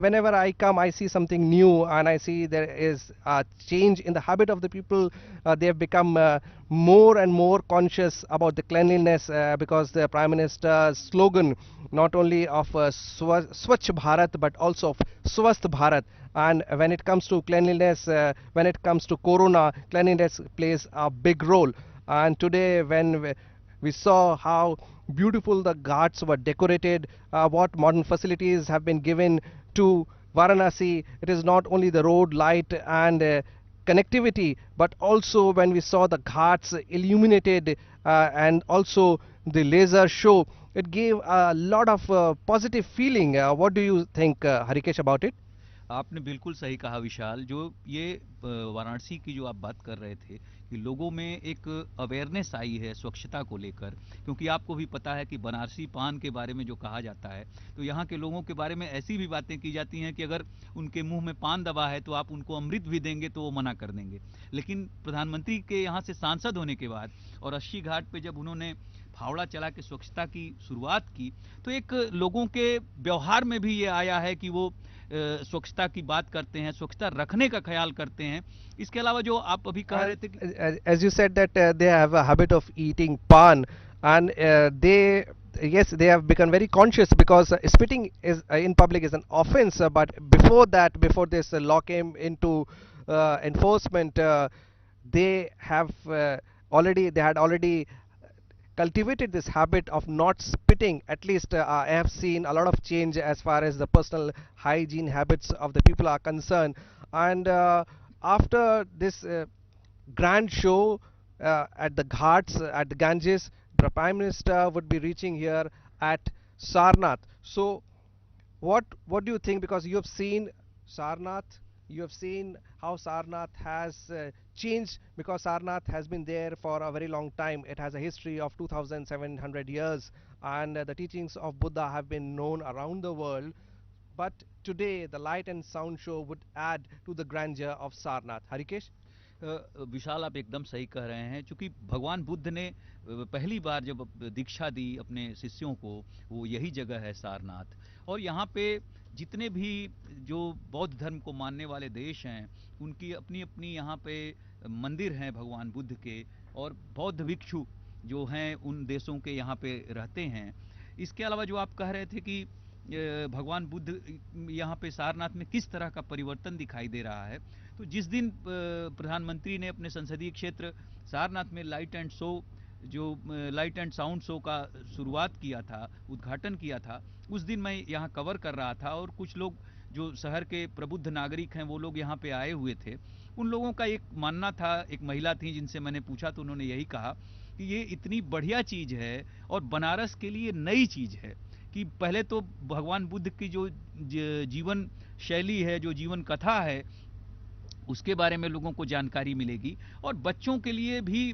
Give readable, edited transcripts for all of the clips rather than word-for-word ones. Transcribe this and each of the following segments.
Whenever I come, I see something new, and I see there is a change in the habit of the people. They have become more and more conscious about the cleanliness, because the Prime Minister's slogan, not only of Swachh Bharat, but also of Swasth Bharat. And when it comes to cleanliness, when it comes to Corona, cleanliness plays a big role. And today, when we saw how beautiful the ghats were decorated, what modern facilities have been given to Varanasi. It is not only the road, light, and connectivity, but also when we saw the ghats illuminated, and also the laser show, it gave a lot of positive feeling. What do you think, Harikesh, about it? आपने बिल्कुल सही कहा विशाल। जो ये वाराणसी की जो आप बात कर रहे थे कि लोगों में एक अवेयरनेस आई है स्वच्छता को लेकर, क्योंकि आपको भी पता है कि बनारसी पान के बारे में जो कहा जाता है, तो यहाँ के लोगों के बारे में ऐसी भी बातें की जाती हैं कि अगर उनके मुंह में पान दबा है तो आप उनको अमृत भी देंगे तो वो मना कर देंगे। लेकिन प्रधानमंत्री के यहाँ से सांसद होने के बाद और अस्सी घाट पे जब उन्होंने फावड़ा चला के स्वच्छता की शुरुआत की, तो एक लोगों के व्यवहार में भी ये आया है कि वो स्वच्छता की बात करते हैं, स्वच्छता रखने का ख्याल करते हैं। इसके अलावा जो आप अभी कह रहे थे कि As you said that they have a habit of eating pan, and they, yes, they have become very conscious, because spitting is in public is an offense, but before that, before this law came into enforcement, they had already cultivated this habit of not spitting. At least I have seen a lot of change as far as the personal hygiene habits of the people are concerned. And after this grand show at the ghats, at the Ganges, the Prime Minister would be reaching here at Sarnath. So what do you think? Because you have seen Sarnath, you have seen how Sarnath has changed, because Sarnath has been there for a very long time. It has a history of 2,700 years, and the teachings of Buddha have been known around the world. But today, the light and sound show would add to the grandeur of Sarnath. Harikesh? विशाल आप एकदम सही कह रहे हैं, क्योंकि भगवान बुद्ध ने पहली बार जब दीक्षा दी अपने शिष्यों को, वो यही जगह है सारनाथ। और यहाँ पे जितने भी जो बौद्ध धर्म को मानने वाले देश हैं, उनकी अपनी अपनी यहाँ पे मंदिर हैं भगवान बुद्ध के, और बौद्ध भिक्षु जो हैं उन देशों के यहाँ पे रहते हैं। इसके अलावा जो आप कह रहे थे कि भगवान बुद्ध यहाँ पे सारनाथ में किस तरह का परिवर्तन दिखाई दे रहा है, तो जिस दिन प्रधानमंत्री ने अपने संसदीय क्षेत्र सारनाथ में लाइट एंड शो, जो लाइट एंड साउंड शो का शुरुआत किया था, उद्घाटन किया था, उस दिन मैं यहाँ कवर कर रहा था, और कुछ लोग जो शहर के प्रबुद्ध नागरिक हैं वो लोग यहाँ पे आए हुए थे। उन लोगों का एक मानना था, एक महिला थी जिनसे मैंने पूछा तो उन्होंने यही कहा कि ये इतनी बढ़िया चीज़ है और बनारस के लिए नई चीज़ है कि पहले तो भगवान बुद्ध की जो जीवन शैली है, जो जीवन कथा है, उसके बारे में लोगों को जानकारी मिलेगी। और बच्चों के लिए भी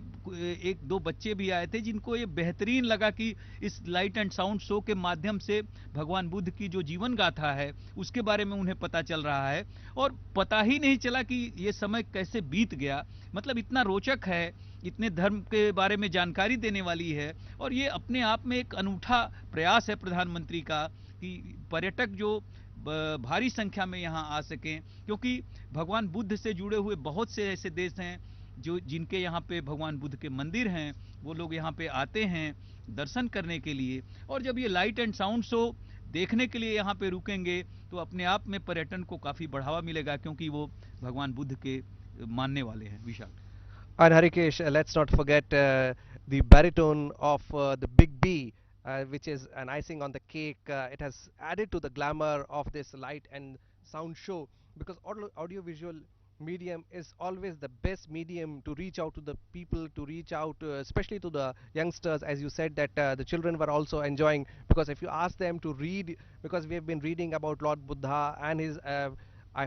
एक दो बच्चे भी आए थे जिनको ये बेहतरीन लगा कि इस लाइट एंड साउंड शो के माध्यम से भगवान बुद्ध की जो जीवन गाथा है उसके बारे में उन्हें पता चल रहा है, और पता ही नहीं चला कि ये समय कैसे बीत गया। मतलब इतना रोचक है, इतने धर्म के बारे में जानकारी देने वाली है, और ये अपने आप में एक अनूठा प्रयास है प्रधानमंत्री का कि पर्यटक जो भारी संख्या में यहाँ आ सकें, क्योंकि भगवान बुद्ध से जुड़े हुए बहुत से ऐसे देश हैं जो जिनके यहाँ पे भगवान बुद्ध के मंदिर हैं, वो लोग यहाँ पे आते हैं दर्शन करने के लिए। और जब ये लाइट एंड साउंड शो देखने के लिए यहाँ पे रुकेंगे तो अपने आप में पर्यटन को काफ़ी बढ़ावा मिलेगा, क्योंकि वो भगवान बुद्ध के मानने वाले हैं। विशाल And Harikesh, let's not forget the baritone of the Big B, which is an icing on the cake. It has added to the glamour of this light and sound show, because audiovisual medium is always the best medium to reach out to the people, to reach out, especially to the youngsters. As you said, that the children were also enjoying, because if you ask them to read, because we have been reading about Lord Buddha and his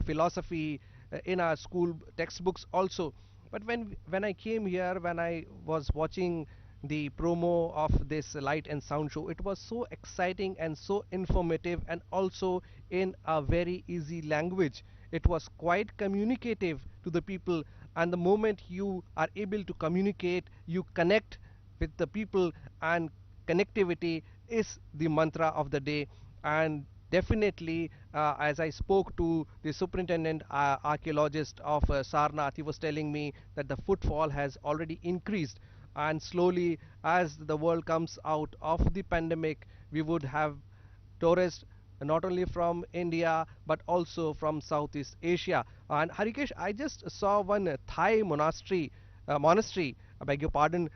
philosophy in our school textbooks also. But when I came here, when I was watching the promo of this light and sound show, it was so exciting and so informative, and also in a very easy language. It was quite communicative to the people, and the moment you are able to communicate, you connect with the people, and connectivity is the mantra of the day. And definitely, as I spoke to the superintendent archaeologist of Sarnath, he was telling me that the footfall has already increased, and slowly, as the world comes out of the pandemic, we would have tourists not only from India but also from Southeast Asia. And Harikesh, I just saw one Thai monastery, I beg your pardon,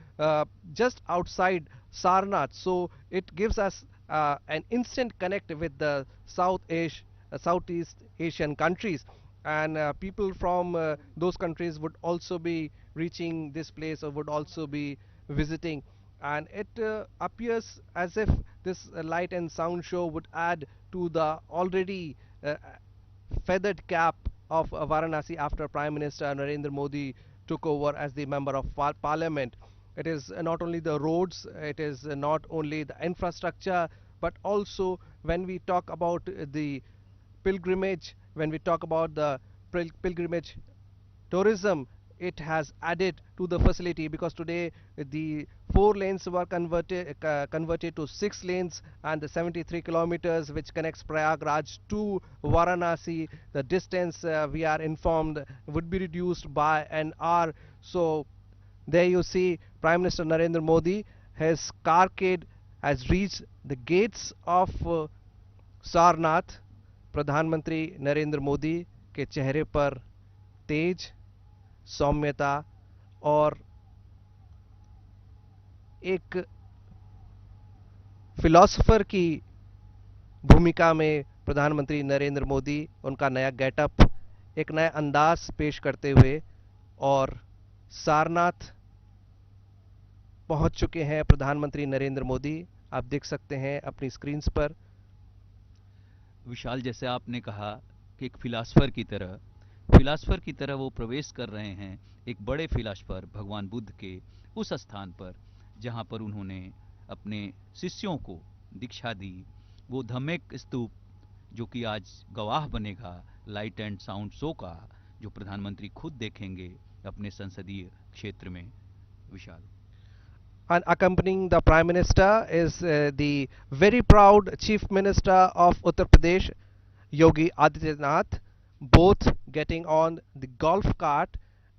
just outside Sarnath. So it gives us an instant connect with the Southeast Asian countries, and people from those countries would also be reaching this place or would also be visiting, and it appears as if this light and sound show would add to the already feathered cap of Varanasi after Prime Minister Narendra Modi took over as the member of parliament. It is not only the roads, it is not only the infrastructure, but also when we talk about the pilgrimage, when we talk about the pilgrimage tourism, it has added to the facility, because today the 4 lanes were converted to 6 lanes, and the 73 kilometers which connects Prayagraj to Varanasi, the distance we are informed would be reduced by an hour. So there you see Prime Minister Narendra Modi, his carcade has reached the gates of Sarnath. प्रधानमंत्री नरेंद्र मोदी के चेहरे पर तेज, सौम्यता और एक philosopher की भूमिका में प्रधानमंत्री नरेंद्र मोदी उनका नया गेटअप, एक नया अंदाज पेश करते हुए और सारनाथ पहुंच चुके हैं प्रधानमंत्री नरेंद्र मोदी। आप देख सकते हैं अपनी स्क्रीन्स पर। विशाल, जैसे आपने कहा कि एक फिलासफर की तरह वो प्रवेश कर रहे हैं एक बड़े फिलासफर भगवान बुद्ध के उस स्थान पर जहां पर उन्होंने अपने शिष्यों को दीक्षा दी। वो धम्मेक स्तूप जो कि आज गवाह बनेगा लाइट एंड साउंड शो का, जो प्रधानमंत्री खुद देखेंगे अपने संसदीय क्षेत्र में। विशाल, and accompanying the Prime Minister is the very proud Chief Minister of Uttar Pradesh, Yogi Adityanath, both getting on the golf cart,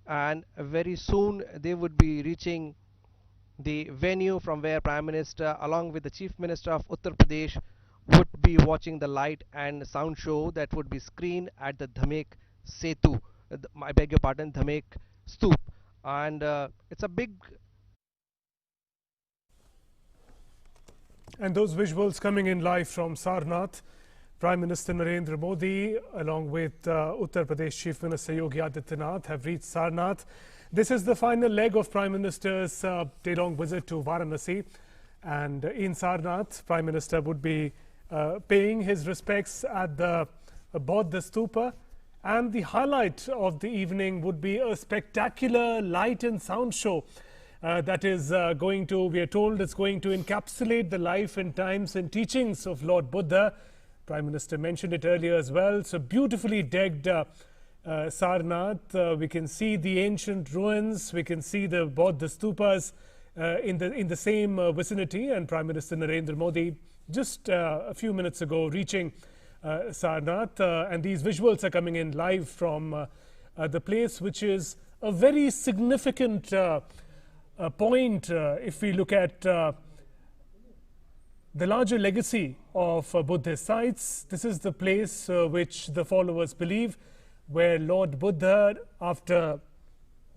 and very soon they would be reaching the venue from where Prime Minister along with the Chief Minister of Uttar Pradesh would be watching the light and sound show that would be screened at the Dhamek Setu, I beg your pardon, Dhamek Stoop. And it's a big. And those visuals coming in live from Sarnath, Prime Minister Narendra Modi along with Uttar Pradesh Chief Minister Yogi Adityanath have reached Sarnath. This is the final leg of Prime Minister's day-long visit to Varanasi, and in Sarnath, Prime Minister would be paying his respects at the Bodh Stupa, and the highlight of the evening would be a spectacular light and sound show that is going to, we are told, it's going to encapsulate the life and times and teachings of Lord Buddha. Prime Minister mentioned it earlier as well. So beautifully decked Sarnath. We can see the ancient ruins. We can see the Bodh stupas in the same vicinity. And Prime Minister Narendra Modi just a few minutes ago reaching Sarnath. And these visuals are coming in live from the place, which is a very significant point if we look at the larger legacy of Buddhist sites. This is the place which the followers believe where Lord Buddha, after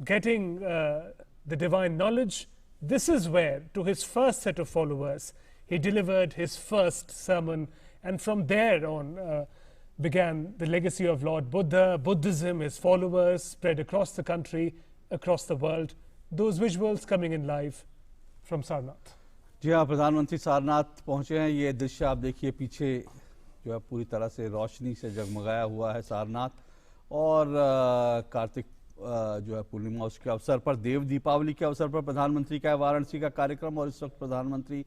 getting the divine knowledge, this is where, to his first set of followers, he delivered his first sermon, and from there on began the legacy of Lord Buddha. Buddhism, his followers, spread across the country, across the world. Those visuals coming in live from Sarnath. जी हाँ, प्रधानमंत्री सारनाथ पहुँचे हैं। ये दृश्य आप देखिए, पीछे जो है पूरी तरह से रोशनी से जगमगाया हुआ है सारनाथ, और कार्तिक जो है पूर्णिमा, उसके अवसर पर, देव दीपावली के अवसर पर प्रधानमंत्री का वाराणसी का कार्यक्रम, और इस वक्त प्रधानमंत्री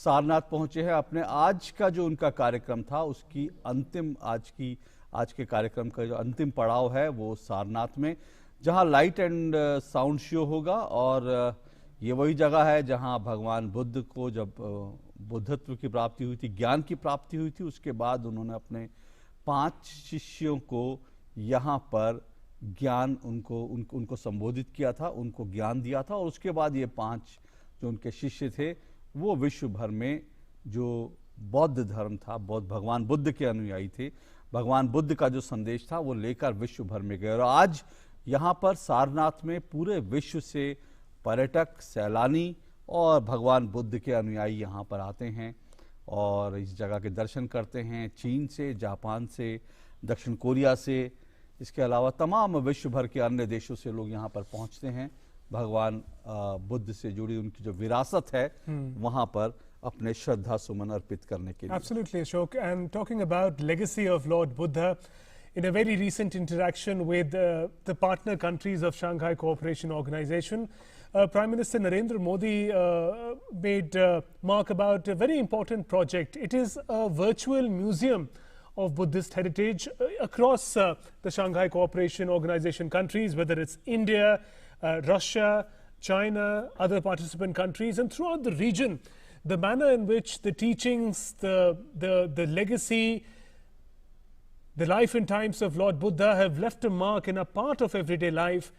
सारनाथ पहुँचे हैं। अपने आज का जो उनका कार्यक्रम था उसकी अंतिम, आज के कार्यक्रम का जो अंतिम पड़ाव है वो सारनाथ में, जहाँ लाइट एंड साउंड शो होगा। और ये वही जगह है जहां भगवान बुद्ध को जब बुद्धत्व की प्राप्ति हुई थी, ज्ञान की प्राप्ति हुई थी। उसके बाद उन्होंने अपने 5 शिष्यों को यहाँ पर ज्ञान उनको संबोधित किया था, उनको ज्ञान दिया था, और उसके बाद ये 5 जो उनके शिष्य थे वो विश्व भर में जो बौद्ध धर्म था, भगवान बुद्ध के अनुयायी थे, भगवान बुद्ध का जो संदेश था वो लेकर विश्व भर में गए। और आज यहाँ पर सारनाथ में पूरे विश्व से पर्यटक, सैलानी और भगवान बुद्ध के अनुयायी यहाँ पर आते हैं और इस जगह के दर्शन करते हैं। चीन से, जापान से, दक्षिण कोरिया से, इसके अलावा तमाम विश्व भर के अन्य देशों से लोग यहाँ पर पहुँचते हैं भगवान बुद्ध से जुड़ी उनकी जो विरासत है वहाँ पर अपने श्रद्धा सुमन अर्पित करने के लिए। Absolutely, Ashok. And talking about legacy of Lord Buddha, in a very recent interaction with the partner countries of Shanghai Cooperation Organization, Prime Minister Narendra Modi made mark about a very important project. It is a virtual museum of Buddhist heritage across the Shanghai Cooperation Organization countries, whether it's India, Russia, China, other participant countries, and throughout the region. The manner in which the teachings, the legacy, the life and times of Lord Buddha have left a mark in a part of everyday life.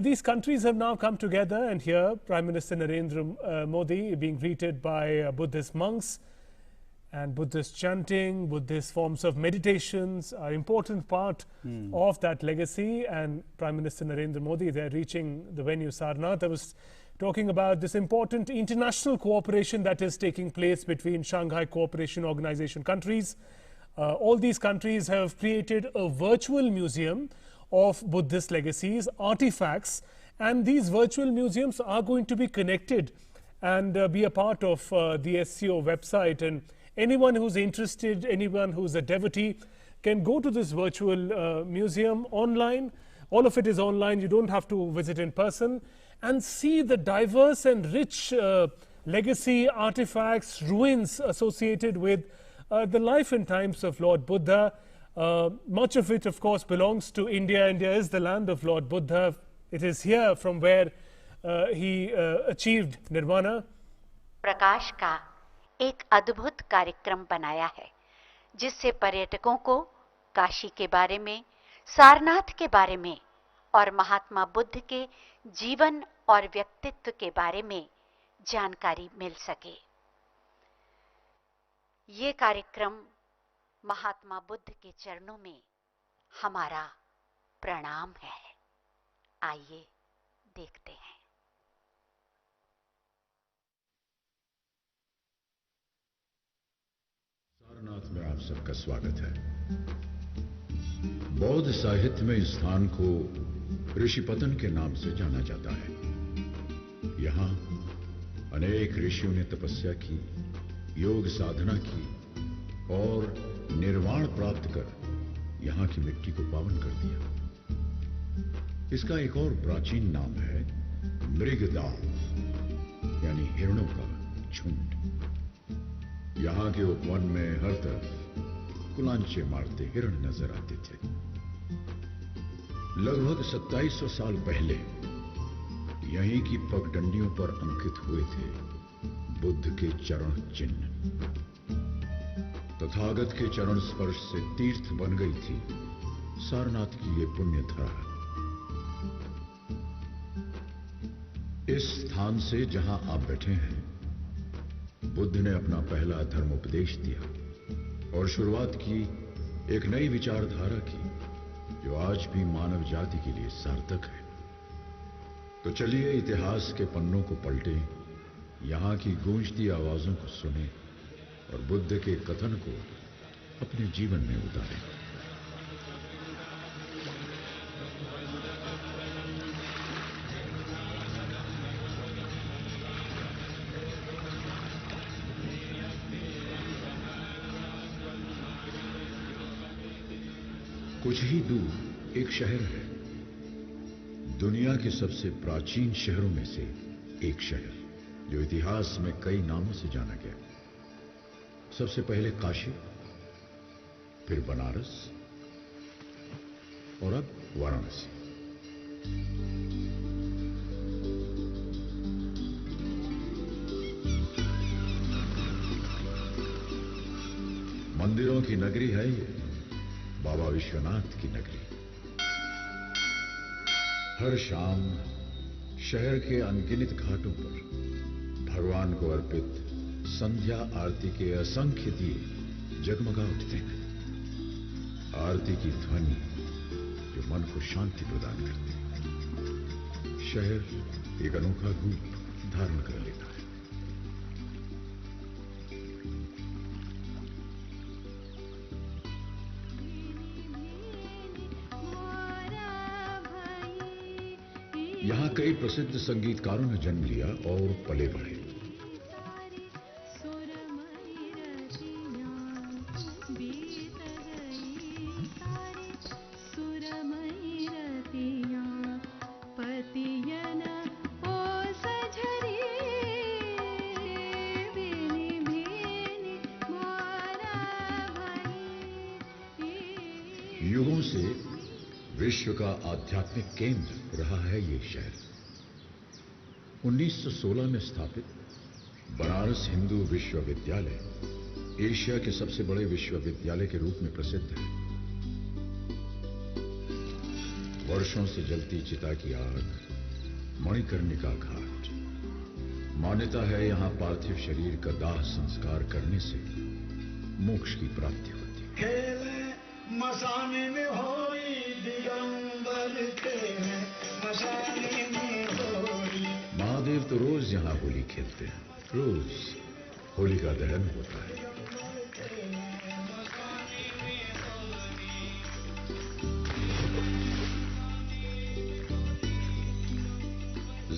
These countries have now come together, and here Prime Minister Narendra Modi being greeted by Buddhist monks, and Buddhist chanting, Buddhist forms of meditations are important part of that legacy. And Prime Minister Narendra Modi, they're reaching the venue Sarnath. I was talking about this important international cooperation that is taking place between Shanghai Cooperation Organization countries. All these countries have created a virtual museum of Buddhist legacies, artifacts, and these virtual museums are going to be connected and be a part of the SCO website. And anyone who's interested, anyone who's a devotee can go to this virtual museum online. All of it is online. You don't have to visit in person, and see the diverse and rich legacy, artifacts, ruins associated with the life and times of Lord Buddha. Much of it, of course, belongs to India. India is the land of Lord Buddha. It is here from where he achieved nirvana. प्रकाश का एक अद्भुत कार्यक्रम बनाया है जिससे पर्यटकों को काशी के बारे में, सारनाथ के बारे में और महात्मा बुद्ध के जीवन और व्यक्तित्व के बारे में जानकारी मिल सके। ये कार्यक्रम महात्मा बुद्ध के चरणों में हमारा प्रणाम है। आइए देखते हैं। सारनाथ में आप सबका स्वागत है। बौद्ध साहित्य में इस स्थान को ऋषिपतन के नाम से जाना जाता है। यहाँ अनेक ऋषियों ने तपस्या की, योग साधना की और निर्वाण प्राप्त कर यहाँ की मिट्टी को पावन कर दिया। इसका एक और प्राचीन नाम है मृगदाव, यानी हिरणों का झुंड। यहाँ के उपवन में हर तरफ कुलांचे मारते हिरण नजर आते थे। लगभग 2700 साल पहले यहीं की पगडंडियों पर अंकित हुए थे बुद्ध के चरण चिन्ह। तथागत के चरण स्पर्श से तीर्थ बन गई थी सारनाथ की ये पुण्य धरा। इस स्थान से जहां आप बैठे हैं, बुद्ध ने अपना पहला धर्मोपदेश दिया और शुरुआत की एक नई विचारधारा की जो आज भी मानव जाति के लिए सार्थक है। तो चलिए इतिहास के पन्नों को पलटें, यहाँ की गूंजती आवाजों को सुनें और बुद्ध के कथन को अपने जीवन में उतारें। कुछ ही दूर एक शहर है, दुनिया के सबसे प्राचीन शहरों में से एक शहर, जो इतिहास में कई नामों से जाना गया। सबसे पहले काशी, फिर बनारस और अब वाराणसी। मंदिरों की नगरी है ये, बाबा विश्वनाथ की नगरी। हर शाम शहर के अनगिनत घाटों पर भगवान को अर्पित संध्या आरती के असंख्य दिए जगमगा उठते हैं। आरती की ध्वनि जो मन को शांति प्रदान करती है। शहर एक अनोखा रूप धारण कर लेता है। यहां कई प्रसिद्ध संगीतकारों ने जन्म लिया और पले बढ़े। युगों से विश्व का आध्यात्मिक केंद्र रहा है ये शहर। 1916 में स्थापित बनारस हिंदू विश्वविद्यालय एशिया के सबसे बड़े विश्वविद्यालय के रूप में प्रसिद्ध है। वर्षों से जलती चिता की आग, मणिकर्णिका घाट। मान्यता है यहां पार्थिव शरीर का दाह संस्कार करने से मोक्ष की प्राप्ति होती है। मसाने में होई दिगंबर खेले, मसाने में होई। महादेव तो रोज यहां होली खेलते हैं, रोज होली का दहन होता है।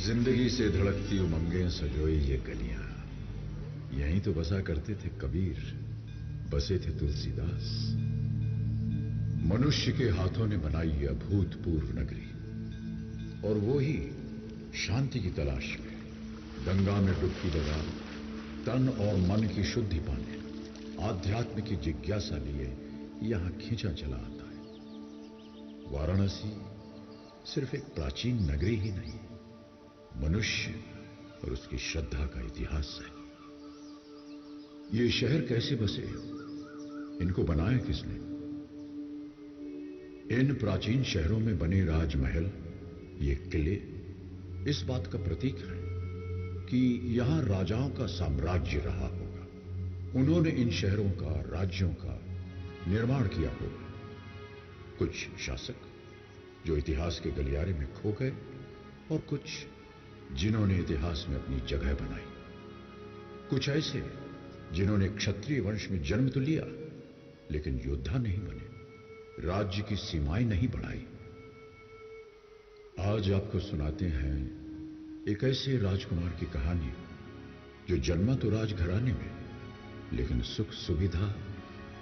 जिंदगी से धड़कती उमंगें सजोई ये गलियां, यहीं तो बसा करते थे कबीर, बसे थे तुलसीदास। मनुष्य के हाथों ने बनाई यह अभूतपूर्व नगरी, और वो ही शांति की तलाश में गंगा में डुबकी लगा तन और मन की शुद्धि पाने, आध्यात्म की जिज्ञासा लिए यहां खींचा चला आता है। वाराणसी सिर्फ एक प्राचीन नगरी ही नहीं, मनुष्य और उसकी श्रद्धा का इतिहास है। ये शहर कैसे बसे, इनको बनाया किसने? इन प्राचीन शहरों में बने राजमहल, ये किले इस बात का प्रतीक है कि यहां राजाओं का साम्राज्य रहा होगा। उन्होंने इन शहरों का, राज्यों का निर्माण किया होगा। कुछ शासक जो इतिहास के गलियारे में खो गए, और कुछ जिन्होंने इतिहास में अपनी जगह बनाई। कुछ ऐसे जिन्होंने क्षत्रिय वंश में जन्म तो लिया, लेकिन योद्धा नहीं बने, राज्य की सीमाएं नहीं बढ़ाई। आज आपको सुनाते हैं एक ऐसे राजकुमार की कहानी जो जन्मा तो राजघराने में, लेकिन सुख सुविधा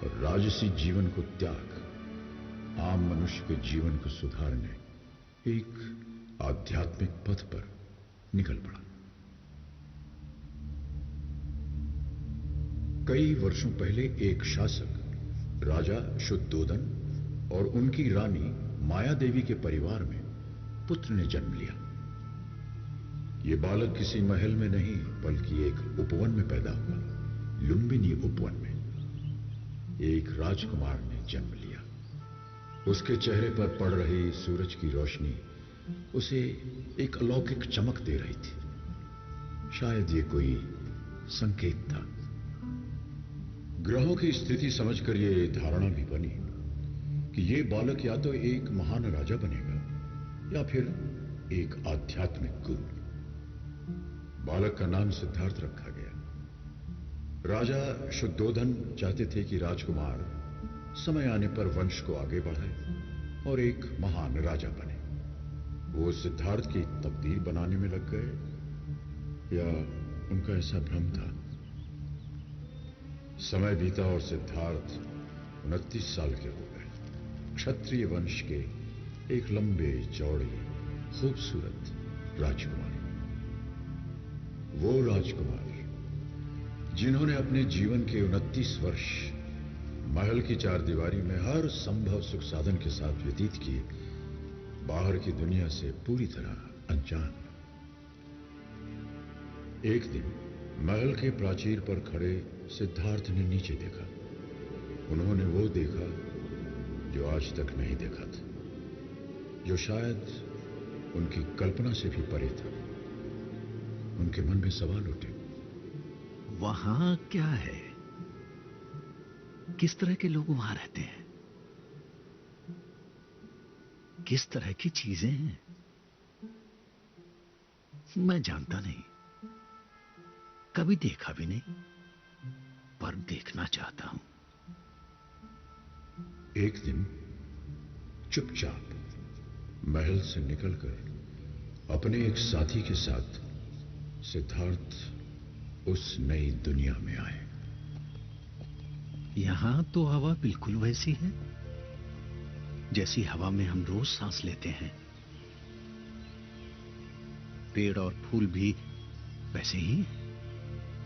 और राजसी जीवन को त्याग आम मनुष्य के जीवन को सुधारने एक आध्यात्मिक पथ पर निकल पड़ा। कई वर्षों पहले एक शासक राजा शुद्धोदन और उनकी रानी माया देवी के परिवार में पुत्र ने जन्म लिया। यह बालक किसी महल में नहीं, बल्कि एक उपवन में पैदा हुआ, लुंबिनी उपवन में। एक राजकुमार ने जन्म लिया। उसके चेहरे पर पड़ रही सूरज की रोशनी उसे एक अलौकिक चमक दे रही थी। शायद ये कोई संकेत था। ग्रहों की स्थिति समझकर यह धारणा भी बनी कि यह बालक या तो एक महान राजा बनेगा या फिर एक आध्यात्मिक गुरु। बालक का नाम सिद्धार्थ रखा गया। राजा शुद्धोदन चाहते थे कि राजकुमार समय आने पर वंश को आगे बढ़ाए और एक महान राजा बने। वो सिद्धार्थ की तकदीर बनाने में लग गए, या उनका ऐसा भ्रम था। समय बीता और सिद्धार्थ 29 साल के हो गए। क्षत्रिय वंश के एक लंबे चौड़े खूबसूरत राजकुमार। वो राजकुमार जिन्होंने अपने जीवन के 29 वर्ष महल की चारदीवारी में हर संभव सुख साधन के साथ व्यतीत किए, बाहर की दुनिया से पूरी तरह अनजान। एक दिन महल के प्राचीर पर खड़े सिद्धार्थ ने नीचे देखा। उन्होंने वो देखा जो आज तक नहीं देखा था, जो शायद उनकी कल्पना से भी परे था। उनके मन में सवाल उठे, वहां क्या है? किस तरह के लोग वहां रहते हैं? किस तरह की चीजें हैं? मैं जानता नहीं, कभी देखा भी नहीं, पर देखना चाहता हूं। एक दिन चुपचाप महल से निकलकर अपने एक साथी के साथ सिद्धार्थ उस नई दुनिया में आए। यहां तो हवा बिल्कुल वैसी है जैसी हवा में हम रोज सांस लेते हैं। पेड़ और फूल भी वैसे ही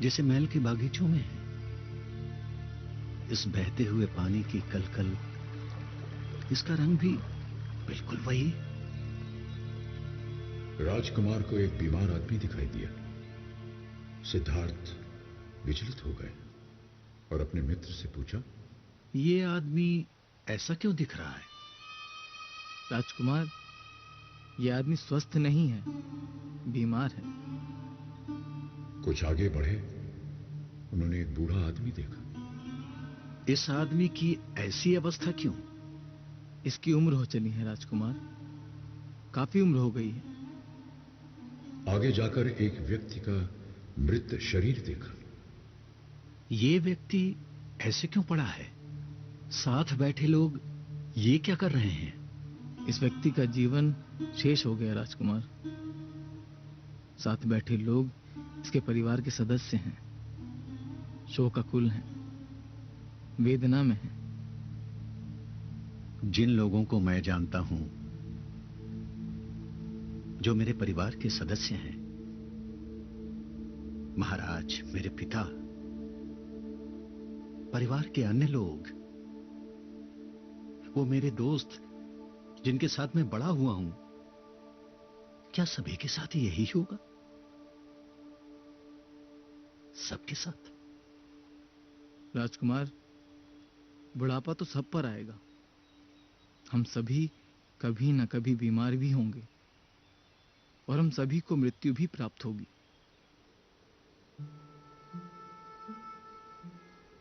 जैसे महल के बागीचों में है। इस बहते हुए पानी की कलकल, इसका रंग भी बिल्कुल वही। राजकुमार को एक बीमार आदमी दिखाई दिया। सिद्धार्थ विचलित हो गए और अपने मित्र से पूछा, ये आदमी ऐसा क्यों दिख रहा है? राजकुमार, यह आदमी स्वस्थ नहीं है, बीमार है। कुछ आगे बढ़े, उन्होंने एक बूढ़ा आदमी देखा। इस आदमी की ऐसी अवस्था क्यों? इसकी उम्र हो चली है राजकुमार, काफी उम्र हो गई है। आगे जाकर एक व्यक्ति का मृत शरीर देखा। ये व्यक्ति ऐसे क्यों पड़ा है? साथ बैठे लोग ये क्या कर रहे हैं? इस व्यक्ति का जीवन शेष हो गया राजकुमार। साथ बैठे लोग इसके परिवार के सदस्य हैं, शोकाकुल हैं, वेदना में हैं। जिन लोगों को मैं जानता हूं, जो मेरे परिवार के सदस्य हैं, महाराज, मेरे पिता, परिवार के अन्य लोग, वो मेरे दोस्त जिनके साथ मैं बड़ा हुआ हूं, क्या सभी के साथ यही होगा? सबके साथ? राजकुमार, बुढ़ापा तो सब पर आएगा। हम सभी कभी न कभी बीमार भी होंगे और हम सभी को मृत्यु भी प्राप्त होगी।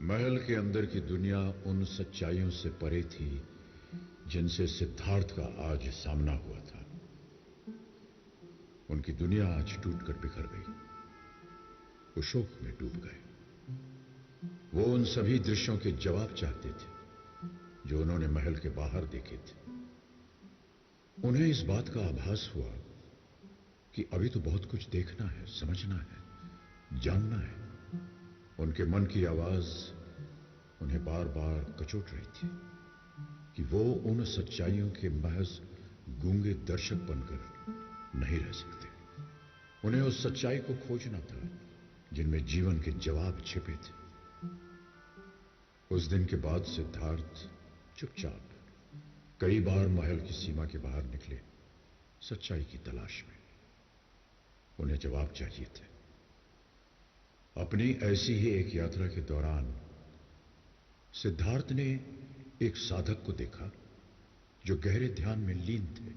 महल के अंदर की दुनिया उन सच्चाइयों से परे थी जिनसे सिद्धार्थ का आज सामना हुआ था। उनकी दुनिया आज टूटकर बिखर गई। वो शोक में डूब गए। वो उन सभी दृश्यों के जवाब चाहते थे जो उन्होंने महल के बाहर देखे थे। उन्हें इस बात का आभास हुआ कि अभी तो बहुत कुछ देखना है, समझना है, जानना है। उनके मन की आवाज उन्हें बार बार कचोट रही थी कि वो उन सच्चाइयों के महज गूंगे दर्शक बनकर नहीं रह सकते। उन्हें उस सच्चाई को खोजना था जिनमें जीवन के जवाब छिपे थे। उस दिन के बाद सिद्धार्थ चुपचाप कई बार महल की सीमा के बाहर निकले, सच्चाई की तलाश में। उन्हें जवाब चाहिए थे। अपनी ऐसी ही एक यात्रा के दौरान सिद्धार्थ ने एक साधक को देखा जो गहरे ध्यान में लीन थे।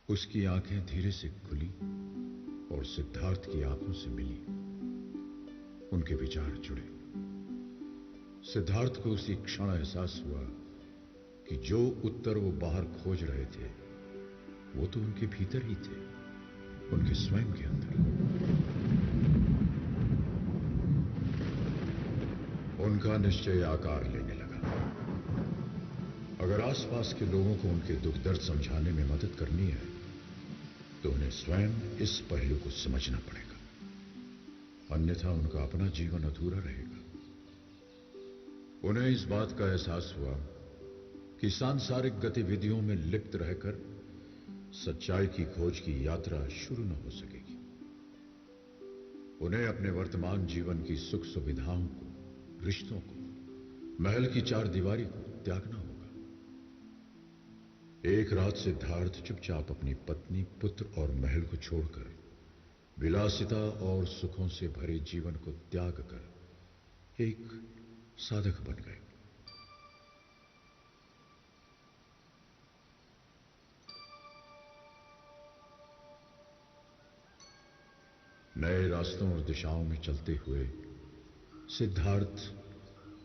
उसकी आंखें धीरे से खुली और सिद्धार्थ की आंखों से मिली। उनके विचार जुड़े। सिद्धार्थ को उसी क्षण एहसास हुआ कि जो उत्तर वो बाहर खोज रहे थे वो तो उनके भीतर ही थे, उनके स्वयं के अंदर। उनका निश्चय आकार लेने लगा। अगर आसपास के लोगों को उनके दुख दर्द समझाने में मदद करनी है तो उन्हें स्वयं इस पहलू को समझना पड़ेगा, अन्यथा उनका अपना जीवन अधूरा रहेगा। उन्हें इस बात का एहसास हुआ कि सांसारिक गतिविधियों में लिप्त रहकर सच्चाई की खोज की यात्रा शुरू न हो सकेगी। उन्हें अपने वर्तमान जीवन की सुख सुविधाओं को, रिश्तों को, महल की चार दीवारी को त्यागना होगा। एक रात सिद्धार्थ चुपचाप अपनी पत्नी, पुत्र और महल को छोड़कर विलासिता और सुखों से भरे जीवन को त्याग कर एक साधक बन गए। नए रास्तों और दिशाओं में चलते हुए सिद्धार्थ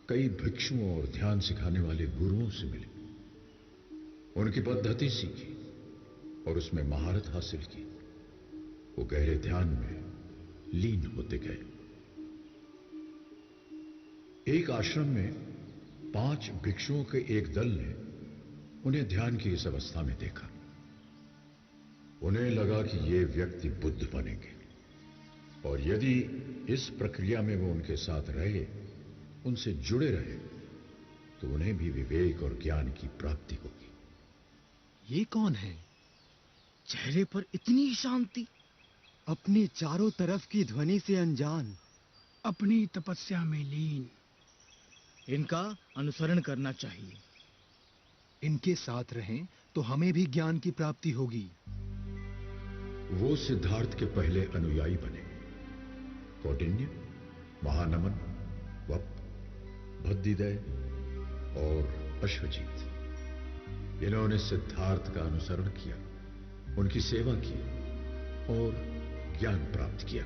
कई भिक्षुओं और ध्यान सिखाने वाले गुरुओं से मिले, उनकी पद्धति सीखी और उसमें महारत हासिल की। वो गहरे ध्यान में लीन होते गए। एक आश्रम में 5 भिक्षुओं के एक दल ने उन्हें ध्यान की इस अवस्था में देखा। उन्हें लगा कि ये व्यक्ति बुद्ध बनेंगे और यदि इस प्रक्रिया में वो उनके साथ रहे, उनसे जुड़े रहे, तो उन्हें भी विवेक और ज्ञान की प्राप्ति होगी। ये कौन है? चेहरे पर इतनी शांति, अपने चारों तरफ की ध्वनि से अनजान, अपनी तपस्या में लीन। इनका अनुसरण करना चाहिए। इनके साथ रहें तो हमें भी ज्ञान की प्राप्ति होगी। वो सिद्धार्थ के पहले अनुयायी बने। कौटिन्य, महानमन, वप, भद्दिदय और अश्वजीत, इन्होंने सिद्धार्थ का अनुसरण किया, उनकी सेवा की और ज्ञान प्राप्त किया।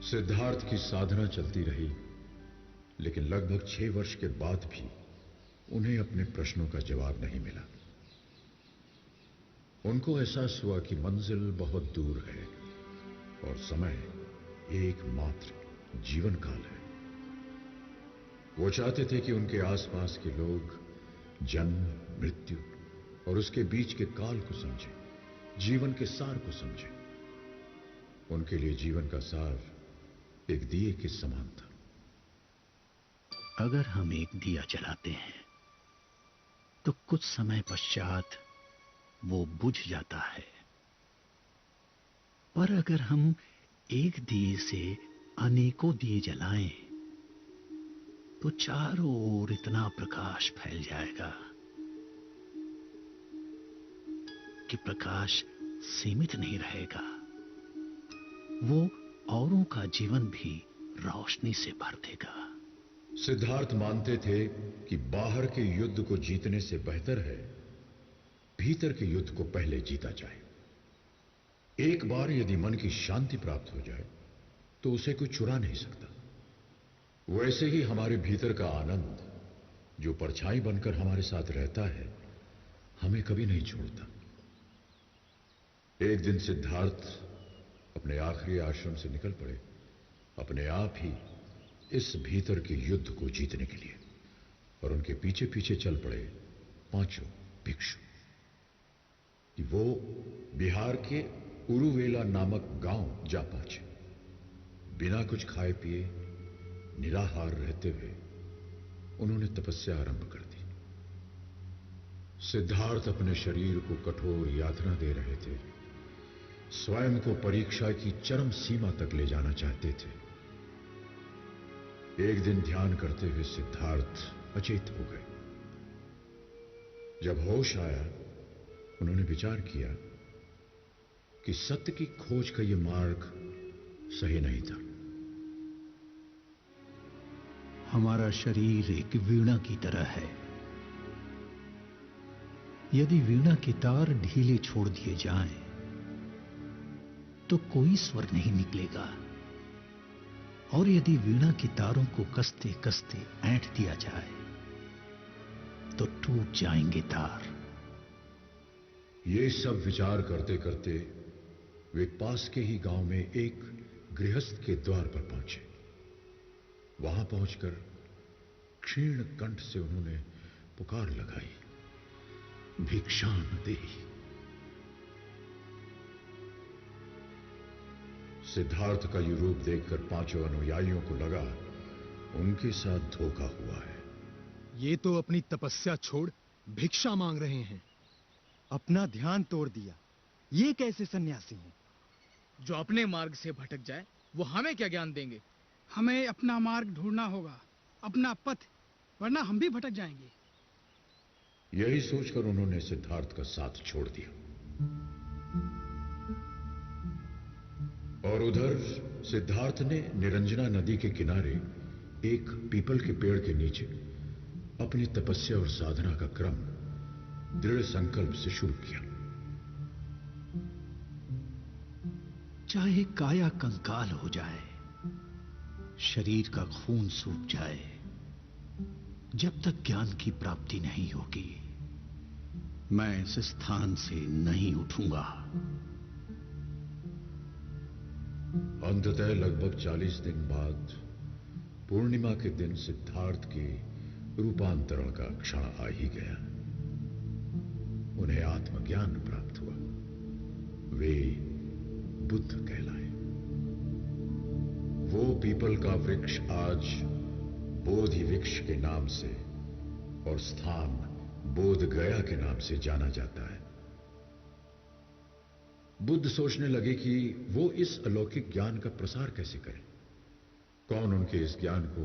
सिद्धार्थ की साधना चलती रही, लेकिन लगभग 6 वर्ष के बाद भी उन्हें अपने प्रश्नों का जवाब नहीं मिला। उनको एहसास हुआ कि मंजिल बहुत दूर है और समय एकमात्र जीवन काल है। वो चाहते थे कि उनके आसपास के लोग जन्म, मृत्यु और उसके बीच के काल को समझें, जीवन के सार को समझें। उनके लिए जीवन का सार एक दिए के समान था। अगर हम एक दिया जलाते हैं तो कुछ समय पश्चात वो बुझ जाता है, पर अगर हम एक दिए से अनेकों दिए जलाएं तो चारों ओर इतना प्रकाश फैल जाएगा कि प्रकाश सीमित नहीं रहेगा, वो औरों का जीवन भी रोशनी से भर देगा। सिद्धार्थ मानते थे कि बाहर के युद्ध को जीतने से बेहतर है भीतर के युद्ध को पहले जीता जाए। एक बार यदि मन की शांति प्राप्त हो जाए तो उसे कोई चुरा नहीं सकता। वैसे ही हमारे भीतर का आनंद, जो परछाई बनकर हमारे साथ रहता है, हमें कभी नहीं छोड़ता। एक दिन सिद्धार्थ अपने आखिरी आश्रम से निकल पड़े, अपने आप ही इस भीतर के युद्ध को जीतने के लिए, और उनके पीछे पीछे चल पड़े 5 भिक्षु। कि वो बिहार के उरुवेला नामक गांव जा पहुंचे। बिना कुछ खाए पिए, निराहार रहते हुए उन्होंने तपस्या आरंभ कर दी। सिद्धार्थ अपने शरीर को कठोर यातना दे रहे थे, स्वयं को परीक्षा की चरम सीमा तक ले जाना चाहते थे। एक दिन ध्यान करते हुए सिद्धार्थ अचेत हो गए। जब होश आया, उन्होंने विचार किया कि सत्य की खोज का यह मार्ग सही नहीं था। हमारा शरीर एक वीणा की तरह है। यदि वीणा के तार ढीले छोड़ दिए जाएं, तो कोई स्वर नहीं निकलेगा, और यदि वीणा के तारों को कसते कसते ऐंठ दिया जाए तो टूट जाएंगे तार। ये सब विचार करते करते वे पास के ही गांव में एक गृहस्थ के द्वार पर पहुंचे। वहां पहुंचकर क्षीण कंठ से उन्होंने पुकार लगाई, भिक्षाम देहि। सिद्धार्थ का ये रूप देखकर 5 अनुयायियों को लगा उनके साथ धोखा हुआ है। ये तो अपनी तपस्या छोड़ भिक्षा मांग रहे हैं। अपना ध्यान तोड़ दिया। ये कैसे सन्यासी हैं? जो अपने मार्ग से भटक जाए वो हमें क्या ज्ञान देंगे? हमें अपना मार्ग ढूंढना होगा, अपना पथ, वरना हम भी भटक जाएंगे। यही सोचकर उन्होंने सिद्धार्थ का साथ छोड़ दिया। और उधर सिद्धार्थ ने निरंजना नदी के किनारे एक पीपल के पेड़ के नीचे अपनी तपस्या और साधना का क्रम दृढ़ संकल्प से शुरू किया। चाहे काया कंकाल हो जाए, शरीर का खून सूख जाए, जब तक ज्ञान की प्राप्ति नहीं होगी, मैं इस स्थान से नहीं उठूंगा। अंततः लगभग 40 दिन बाद पूर्णिमा के दिन सिद्धार्थ के रूपांतरण का क्षण आ ही गया। उन्हें आत्मज्ञान प्राप्त हुआ। वे बुद्ध कहलाए। वो पीपल का वृक्ष आज बोधि वृक्ष के नाम से और स्थान बोध गया के नाम से जाना जाता है। बुद्ध सोचने लगे कि वो इस अलौकिक ज्ञान का प्रसार कैसे करें। कौन उनके इस ज्ञान को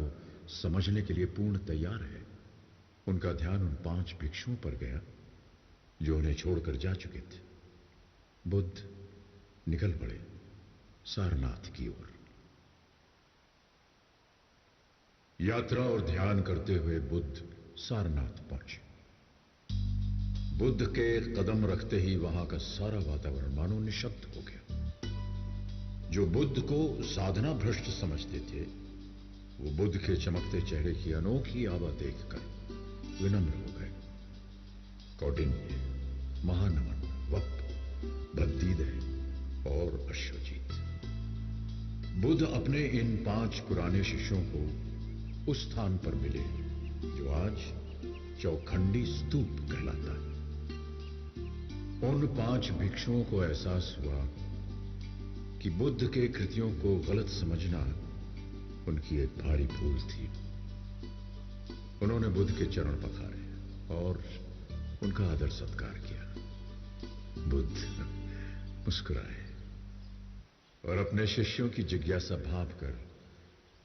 समझने के लिए पूर्ण तैयार है। उनका ध्यान उन 5 भिक्षुओं पर गया जो उन्हें छोड़कर जा चुके थे। बुद्ध निकल पड़े सारनाथ की ओर। यात्रा और ध्यान करते हुए बुद्ध सारनाथ पहुंचे। बुद्ध के कदम रखते ही वहां का सारा वातावरण मानो निशब्द हो गया। जो बुद्ध को साधना भ्रष्ट समझते थे, वो बुद्ध के चमकते चेहरे की अनोखी आभा देखकर विनम्र हो गए। कौटिन्य, महानमन, वप, भद्दीदय और अश्वजीत। बुद्ध अपने इन 5 पुराने शिष्यों को उस स्थान पर मिले जो आज चौखंडी स्तूप कहलाता है। उन 5 भिक्षुओं को एहसास हुआ कि बुद्ध के कृतियों को गलत समझना उनकी एक भारी भूल थी। उन्होंने बुद्ध के चरण पखारे और उनका आदर सत्कार किया। बुद्ध मुस्कुराए और अपने शिष्यों की जिज्ञासा भांपकर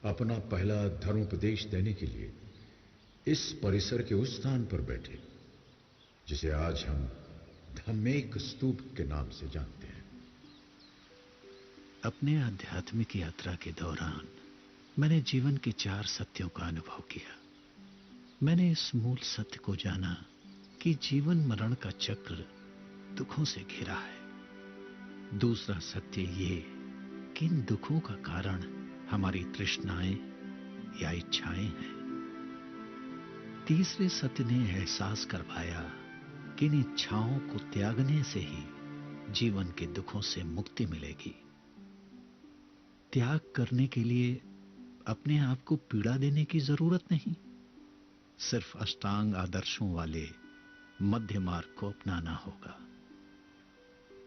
अपना पहला धर्मोपदेश देने के लिए इस परिसर के उस स्थान पर बैठे जिसे आज हम धम्मेक स्तूप के नाम से जानते हैं। अपने आध्यात्मिक यात्रा के दौरान मैंने जीवन के 4 सत्यों का अनुभव किया। मैंने इस मूल सत्य को जाना कि जीवन मरण का चक्र दुखों से घिरा है। दूसरा सत्य ये कि इन दुखों का कारण हमारी तृष्णाएं या इच्छाएं हैं। तीसरे सत्य ने एहसास करवाया कि इन इच्छाओं को त्यागने से ही जीवन के दुखों से मुक्ति मिलेगी। त्याग करने के लिए अपने आप को पीड़ा देने की जरूरत नहीं, सिर्फ अष्टांग आदर्शों वाले मध्य मार्ग को अपनाना होगा।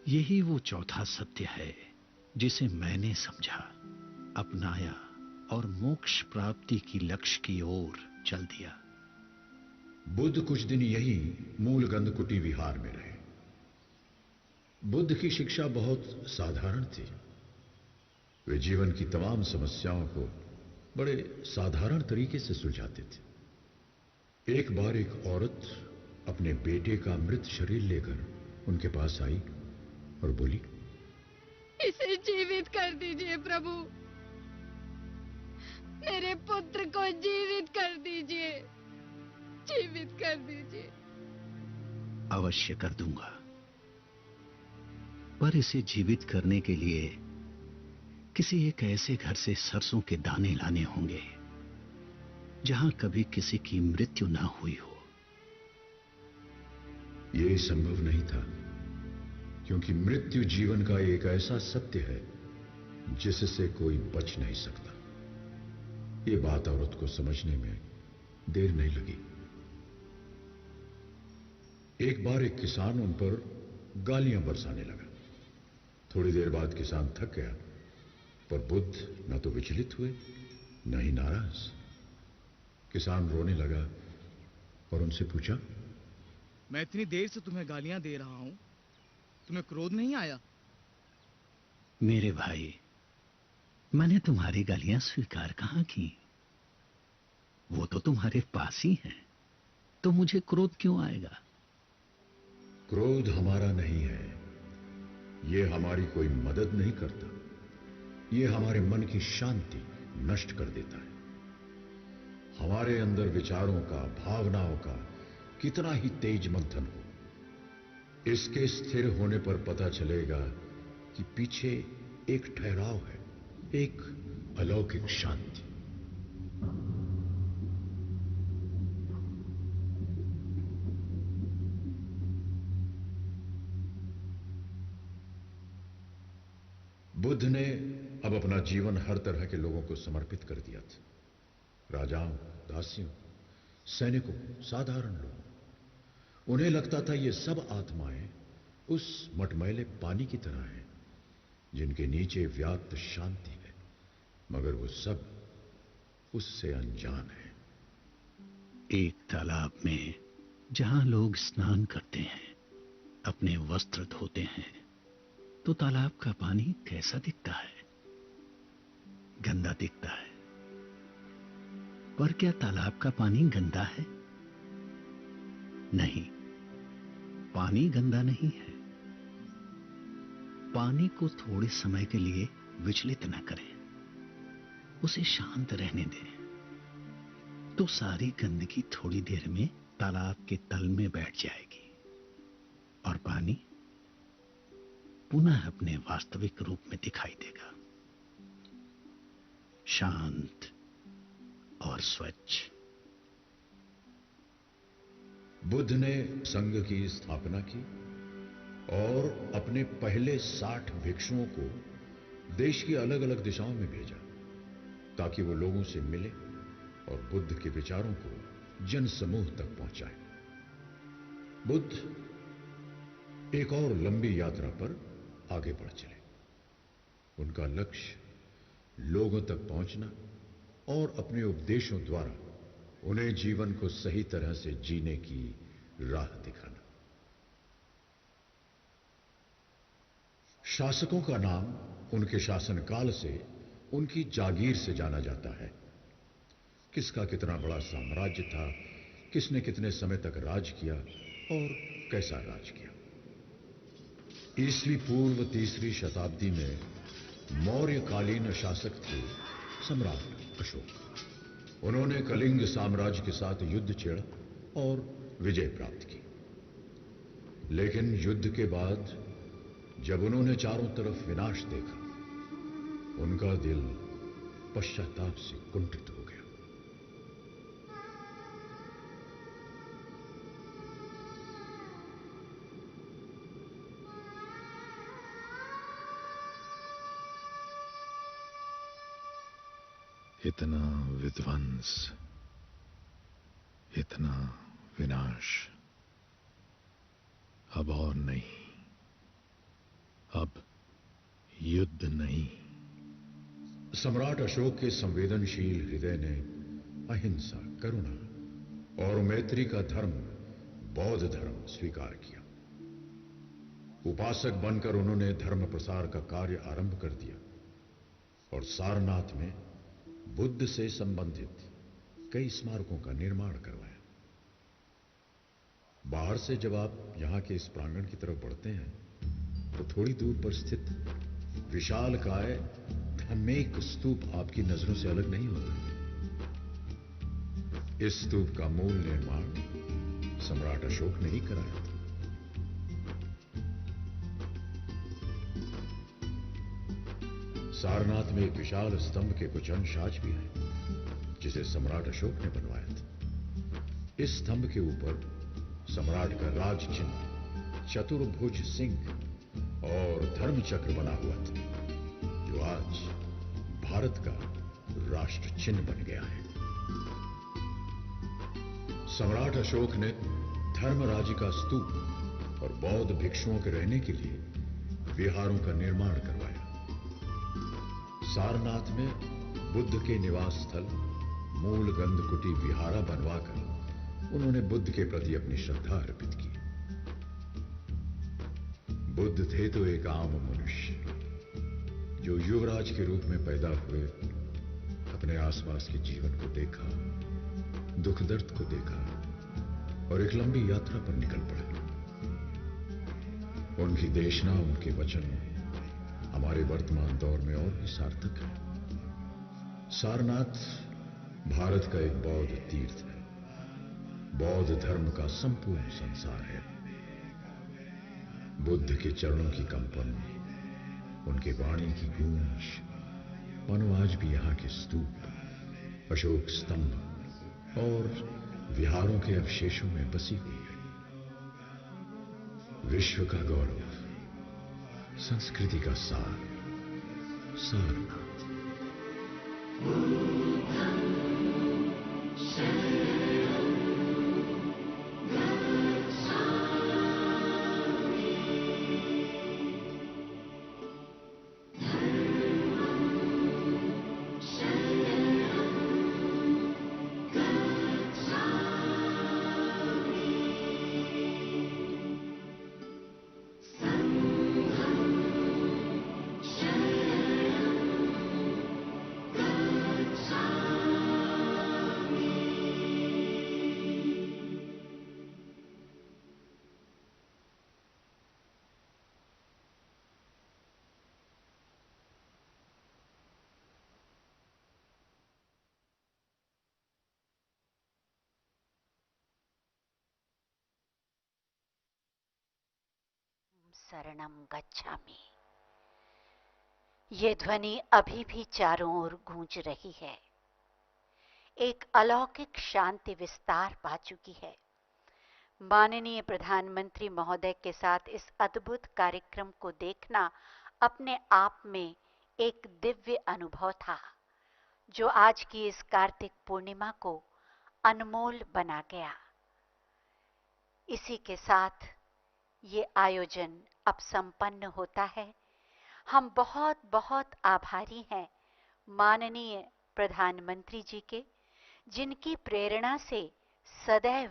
यही वो चौथा सत्य है जिसे मैंने समझा, अपनाया और मोक्ष प्राप्ति की लक्ष्य की ओर चल दिया। बुद्ध कुछ दिन यही मूलगंध कुटी विहार में रहे। बुद्ध की शिक्षा बहुत साधारण थी। वे जीवन की तमाम समस्याओं को बड़े साधारण तरीके से सुलझाते थे। एक बार एक औरत अपने बेटे का मृत शरीर लेकर उनके पास आई और बोली, इसे जीवित कर दीजिए प्रभु, मेरे पुत्र को जीवित कर दीजिए, जीवित कर दीजिए। अवश्य कर दूंगा, पर इसे जीवित करने के लिए किसी एक ऐसे घर से सरसों के दाने लाने होंगे जहां कभी किसी की मृत्यु ना हुई हो। यह संभव नहीं था, क्योंकि मृत्यु जीवन का एक ऐसा सत्य है जिससे कोई बच नहीं सकता। यह बात औरत को समझने में देर नहीं लगी। एक बार एक किसान उन पर गालियां बरसाने लगा। थोड़ी देर बाद किसान थक गया, पर बुद्ध न तो विचलित हुए न ही नाराज। किसान रोने लगा और उनसे पूछा, मैं इतनी देर से तुम्हें गालियां दे रहा हूं, तुम्हें क्रोध नहीं आया? मेरे भाई, मैंने तुम्हारी गालियां स्वीकार कहां की? वो तो तुम्हारे पास ही हैं, तो मुझे क्रोध क्यों आएगा? क्रोध हमारा नहीं है। यह हमारी कोई मदद नहीं करता। यह हमारे मन की शांति नष्ट कर देता है। हमारे अंदर विचारों का, भावनाओं का कितना ही तेज मंथन हो, इसके स्थिर होने पर पता चलेगा कि पीछे एक ठहराव है, एक अलौकिक शांति। बुद्ध ने अब अपना जीवन हर तरह के लोगों को समर्पित कर दिया था। राजाओं, दासियों, सैनिकों, साधारण लोगों। उन्हें लगता था ये सब आत्माएं उस मटमैले पानी की तरह हैं जिनके नीचे व्याप्त शांति है, मगर वो सब उससे अनजान है। एक तालाब में जहां लोग स्नान करते हैं, अपने वस्त्र धोते हैं, तो तालाब का पानी कैसा दिखता है? गंदा दिखता है। पर क्या तालाब का पानी गंदा है? नहीं, पानी गंदा नहीं है। पानी को थोड़े समय के लिए विचलित न करें, उसे शांत रहने दें, तो सारी गंदगी थोड़ी देर में तालाब के तल में बैठ जाएगी और पानी पुनः अपने वास्तविक रूप में दिखाई देगा, शांत और स्वच्छ। बुद्ध ने संघ की स्थापना की और अपने पहले 60 भिक्षुओं को देश की अलग अलग दिशाओं में भेजा ताकि वो लोगों से मिले और बुद्ध के विचारों को जन समूह तक पहुंचाए। बुद्ध एक और लंबी यात्रा पर आगे बढ़ चले। उनका लक्ष्य लोगों तक पहुंचना और अपने उपदेशों द्वारा उन्हें जीवन को सही तरह से जीने की राह दिखाना। शासकों का नाम उनके शासनकाल से उनकी जागीर से जाना जाता है। किसका कितना बड़ा साम्राज्य था, किसने कितने समय तक राज किया और कैसा राज किया। ईस्वी पूर्व 3री शताब्दी में मौर्यकालीन शासक थे सम्राट अशोक। उन्होंने कलिंग साम्राज्य के साथ युद्ध छेड़ा और विजय प्राप्त की। लेकिन युद्ध के बाद जब उन्होंने चारों तरफ विनाश देखा, उनका दिल पश्चाताप से कुंठित हो गया। इतना विध्वंस, इतना विनाश, अब और नहीं, अब युद्ध नहीं। सम्राट अशोक के संवेदनशील हृदय ने अहिंसा, करुणा और मैत्री का धर्म, बौद्ध धर्म स्वीकार किया। उपासक बनकर उन्होंने धर्म प्रसार का कार्य आरंभ कर दिया और सारनाथ में बुद्ध से संबंधित कई स्मारकों का निर्माण करवाया। बाहर से जब आप यहां के इस प्रांगण की तरफ बढ़ते हैं तो थोड़ी दूर पर स्थित विशालकाय धम्मेक स्तूप आपकी नजरों से अलग नहीं होता। इस स्तूप का मूल निर्माण सम्राट अशोक ने ही कराया था। सारनाथ में एक विशाल स्तंभ के कुछ अंश आज भी हैं, जिसे सम्राट अशोक ने बनवाया था। इस स्तंभ के ऊपर सम्राट का राज चिन्ह चतुर्भुज सिंह और धर्म चक्र बना हुआ था, जो आज भारत का राष्ट्र चिन्ह बन गया है। सम्राट अशोक ने धर्मराज का स्तूप और बौद्ध भिक्षुओं के रहने के लिए विहारों का निर्माण करवाया। सारनाथ में बुद्ध के निवास स्थल मूल गंधकुटी विहारा बनवाकर उन्होंने बुद्ध के प्रति अपनी श्रद्धा अर्पित की। बुद्ध थे तो एक आम मनुष्य जो युवराज के रूप में पैदा हुए, अपने आसपास के जीवन को देखा, दुख दर्द को देखा और एक लंबी यात्रा पर निकल पड़े। उनकी देशना, उनके वचन हमारे वर्तमान दौर में और भी सार्थक है। सारनाथ भारत का एक बौद्ध तीर्थ है, बौद्ध धर्म का संपूर्ण संसार है। बुद्ध के चरणों की कंपन, उनके वाणी की गूंज मानो आज भी यहाँ के स्तूप, अशोक स्तंभ और विहारों के अवशेषों में बसी हुई है। विश्व का गौरव, संस्कृति का सार, सारनाथ। शरणम गच्छामि। ये ध्वनि अभी भी चारों ओर गूंज रही है। एक अलौकिक शांति विस्तार पा चुकी है। माननीय प्रधानमंत्री महोदय के साथ इस अद्भुत कार्यक्रम को देखना अपने आप में एक दिव्य अनुभव था, जो आज की इस कार्तिक पूर्णिमा को अनमोल बना गया। इसी के साथ ये आयोजन अब संपन्न होता है। हम बहुत बहुत आभारी हैं माननीय प्रधानमंत्री जी के, जिनकी प्रेरणा से सदैव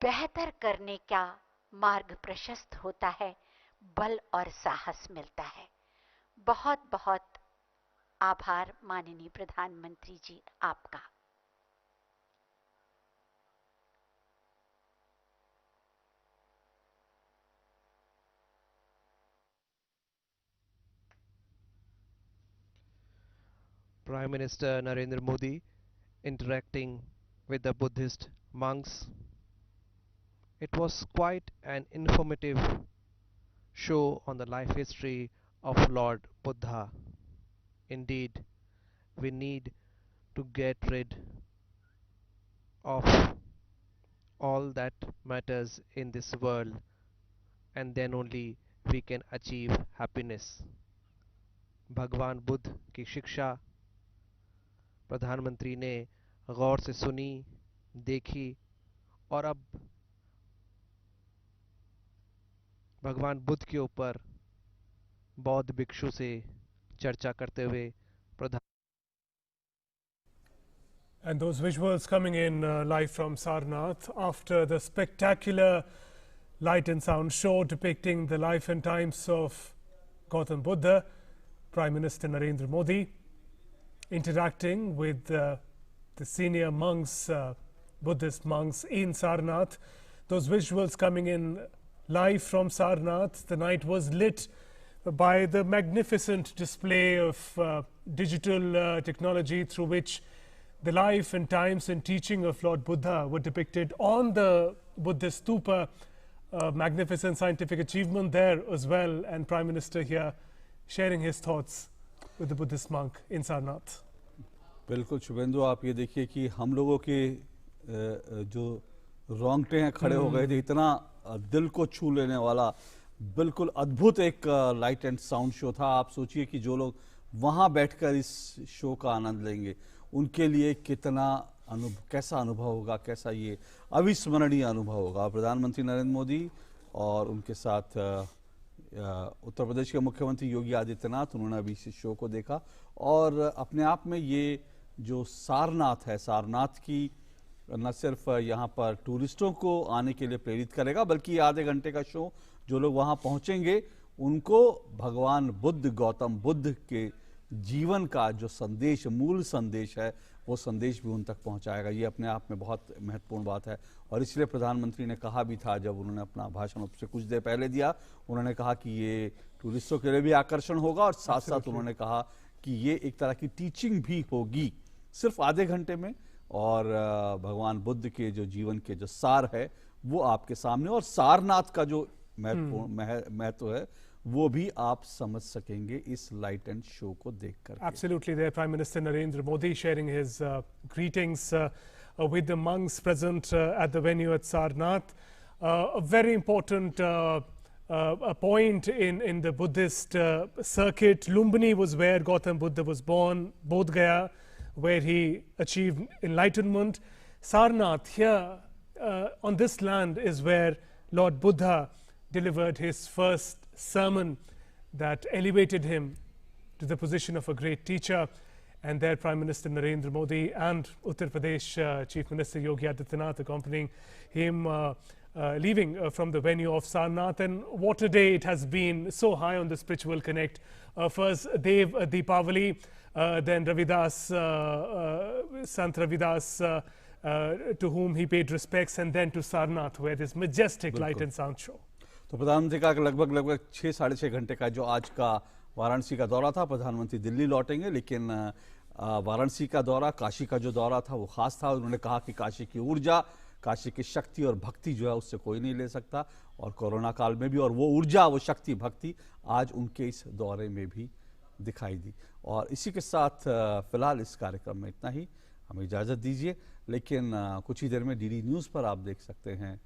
बेहतर करने का मार्ग प्रशस्त होता है, बल और साहस मिलता है। बहुत बहुत आभार माननीय प्रधानमंत्री जी आपका। Prime Minister Narendra Modi interacting with the Buddhist monks. It was quite an informative show on the life history of Lord Buddha. Indeed, we need to get rid of all that matters in this world, and then only we can achieve happiness. भगवान बुद्ध की शिक्षा प्रधानमंत्री ने गौर से सुनी, देखी और अब भगवान बुद्ध के ऊपर बौद्ध भिक्षु से चर्चा करते हुए प्रधान। And those visuals coming in live from Sarnath after the spectacular light and sound show depicting the life and times of Gautam Buddha, Prime Minister Narendra Modi interacting with the senior monks, Buddhist monks in Sarnath. Those visuals coming in live from Sarnath. The night was lit by the magnificent display of digital technology through which the life and times and teaching of Lord Buddha were depicted on the Buddhist stupa. Magnificent scientific achievement there as well, and Prime Minister here sharing his thoughts with the Buddhist monk in Sarnath. बिल्कुल शुभेंदु, आप ये देखिए कि हम लोगों के जो रोंगटे हैं खड़े हो गए थे। इतना दिल को छू लेने वाला बिल्कुल अद्भुत एक लाइट एंड साउंड शो था। आप सोचिए कि जो लोग वहाँ बैठकर इस शो का आनंद लेंगे, उनके लिए कितना कैसा अनुभव होगा, कैसा ये अविस्मरणीय अनुभव होगा। प्रधानमंत्री नरेंद्र मोदी और उनके साथ उत्तर प्रदेश के मुख्यमंत्री योगी आदित्यनाथ, उन्होंने अभी इस शो को देखा और अपने आप में ये जो सारनाथ है, सारनाथ की न सिर्फ यहाँ पर टूरिस्टों को आने के लिए प्रेरित करेगा, बल्कि आधे घंटे का शो जो लोग वहाँ पहुँचेंगे उनको भगवान बुद्ध, गौतम बुद्ध के जीवन का जो संदेश, मूल संदेश है, वो संदेश भी उन तक पहुंचाएगा। ये अपने आप में बहुत महत्वपूर्ण बात है और इसलिए प्रधानमंत्री ने कहा भी था, जब उन्होंने अपना भाषण से कुछ देर पहले दिया, उन्होंने कहा कि ये टूरिस्टों के लिए भी आकर्षण होगा और साथ साथ उन्होंने कहा कि ये एक तरह की टीचिंग भी होगी सिर्फ आधे घंटे में, और भगवान बुद्ध के जो जीवन के जो सार है वो आपके सामने, और सारनाथ का जो महत्व है वो भी आप समझ सकेंगे इस लाइट एंड शो को देखकर। Absolutely, there Prime Minister Narendra Modi sharing his greetings with the monks present at the venue at Sarnath. A very important a point in the Buddhist circuit. Lumbini was where Gautam Buddha was born, Bodh Gaya where he achieved enlightenment. Sarnath, here on this land, is where Lord Buddha delivered his first sermon that elevated him to the position of a great teacher. And there Prime Minister Narendra Modi and Uttar Pradesh Chief Minister Yogi Adityanath accompanying him, leaving from the venue of Sarnath. And what a day it has been, so high on the spiritual connect. First Dev Deepavali, then Ravidas, Sant Ravidas, to whom he paid respects, and then to Sarnath, where this majestic light and sound show. तो प्रधानमंत्री का लगभग 6-6.5 घंटे का जो आज का वाराणसी का दौरा था, प्रधानमंत्री दिल्ली लौटेंगे, लेकिन वाराणसी का दौरा, काशी का जो दौरा था वो खास था। उन्होंने कहा कि काशी की ऊर्जा, काशी की शक्ति और भक्ति जो है उससे कोई नहीं ले सकता, और कोरोना काल में भी, और वो ऊर्जा, वो शक्ति, भक्ति आज उनके इस दौरे में भी दिखाई दी। और इसी के साथ फिलहाल इस कार्यक्रम में इतना ही, हमें इजाज़त दीजिए, लेकिन कुछ ही देर में डीडी न्यूज़ पर आप देख सकते हैं